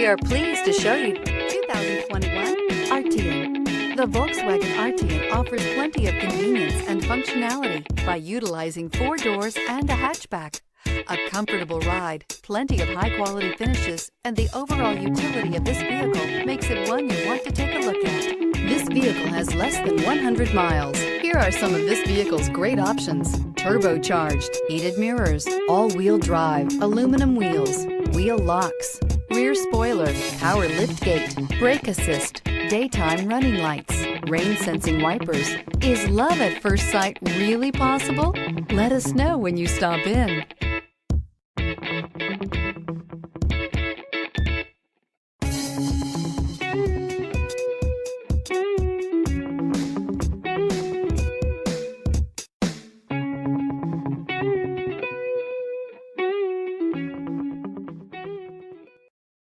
We are pleased to show you 2021 Arteon. The Volkswagen Arteon offers plenty of convenience and functionality by utilizing 4 doors and a hatchback. A comfortable ride, plenty of high-quality finishes, and the overall utility of this vehicle makes it one you want to take a look at. This vehicle has less than 100 miles. Here are some of this vehicle's great options: turbocharged, heated mirrors, all-wheel drive, aluminum wheels, wheel locks, rear spoiler, power liftgate, brake assist, daytime running lights, rain-sensing wipers. Is love at first sight really possible? Let us know when you stop in.